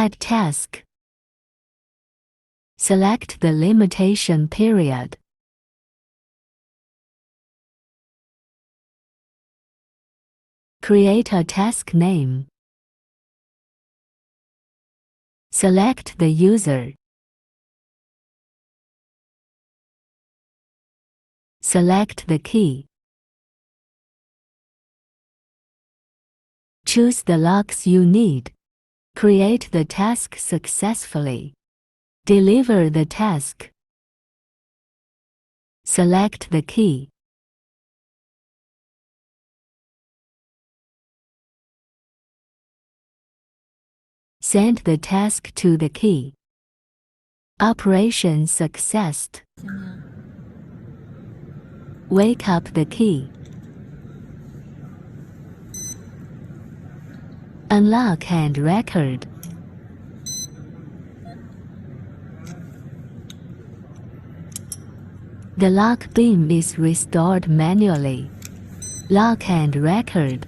Add task. Select the limitation period. Create a task name. Select the user. Select the key. Choose the locks you need. Create the task successfully. Deliver the task. Select the key. Send the task to the key. Operation successed. Wake up the key. Unlock and record. The lock beam is restored manually. Lock and record.